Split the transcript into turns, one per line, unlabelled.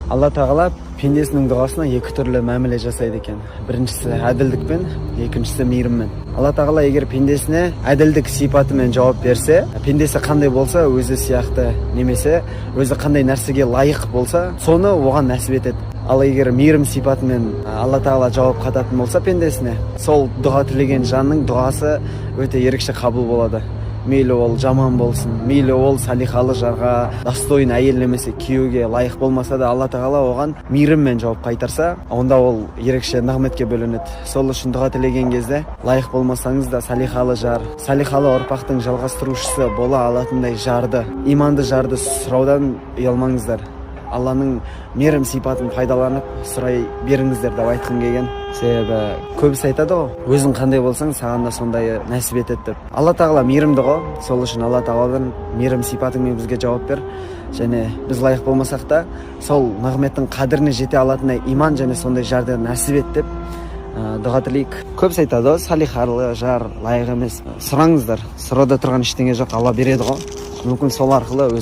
Алла тағала пендесінің дұғасына екі түрлі мәміле жасайды екен. Біріншісі әділдікпен, екіншісі мейіріммен. Алла тағала егер пендесіне әділдік сипатымен жауап берсе, пендесі қандай болса, өзі сияқты немесе өзі қандай нәрсеге лайық болса, соны оған нәсіп етеді. Ал егер мейірім сипатымен Алла тағала жауап қататын болса пендесіне, сол дұға тілеген жанның дұғасы өте ерекше қабыл болады. Мейлі ол жаман болсын, мейлі ол салихалы жарға, достойын әйел немесе күйеуге лайық болмаса да, Алла тағала оған мейіріммен жауап қайтарса, онда ол ерекше нығметке бөленеді. Сол үшін дұға тілеген кезде лайық болмасаңыз да салихалы жар, салихалы ұрпақтың жалғастырушысы бола алатындай жарды, иманды жарды сұраудан ұялмаңыздар. Алланың мейірім сипатын пайдаланып сұрай беріңіздер деп айтқым келген. Себебі көбісі айтады ғой, өзің қандай болсаң, саған да сондай нәсіп етеді деп. Алла тағала мейірімді ғой, сол үшін Алла тағаладан мейірім сипатымен бізге жауап бер. Және біз лайық болмасақ та, сол нығметтің қадіріне жете алатындай иман және сондай жарды нәсіп ет деп дұға тілейік. Көбісі айтады ғой, салихалы жар лайық емес. Сұраңыздар, сұрауда тұрған ештеңе жоқ, Алла береді ғой. Мүмкін сол арқылы өзге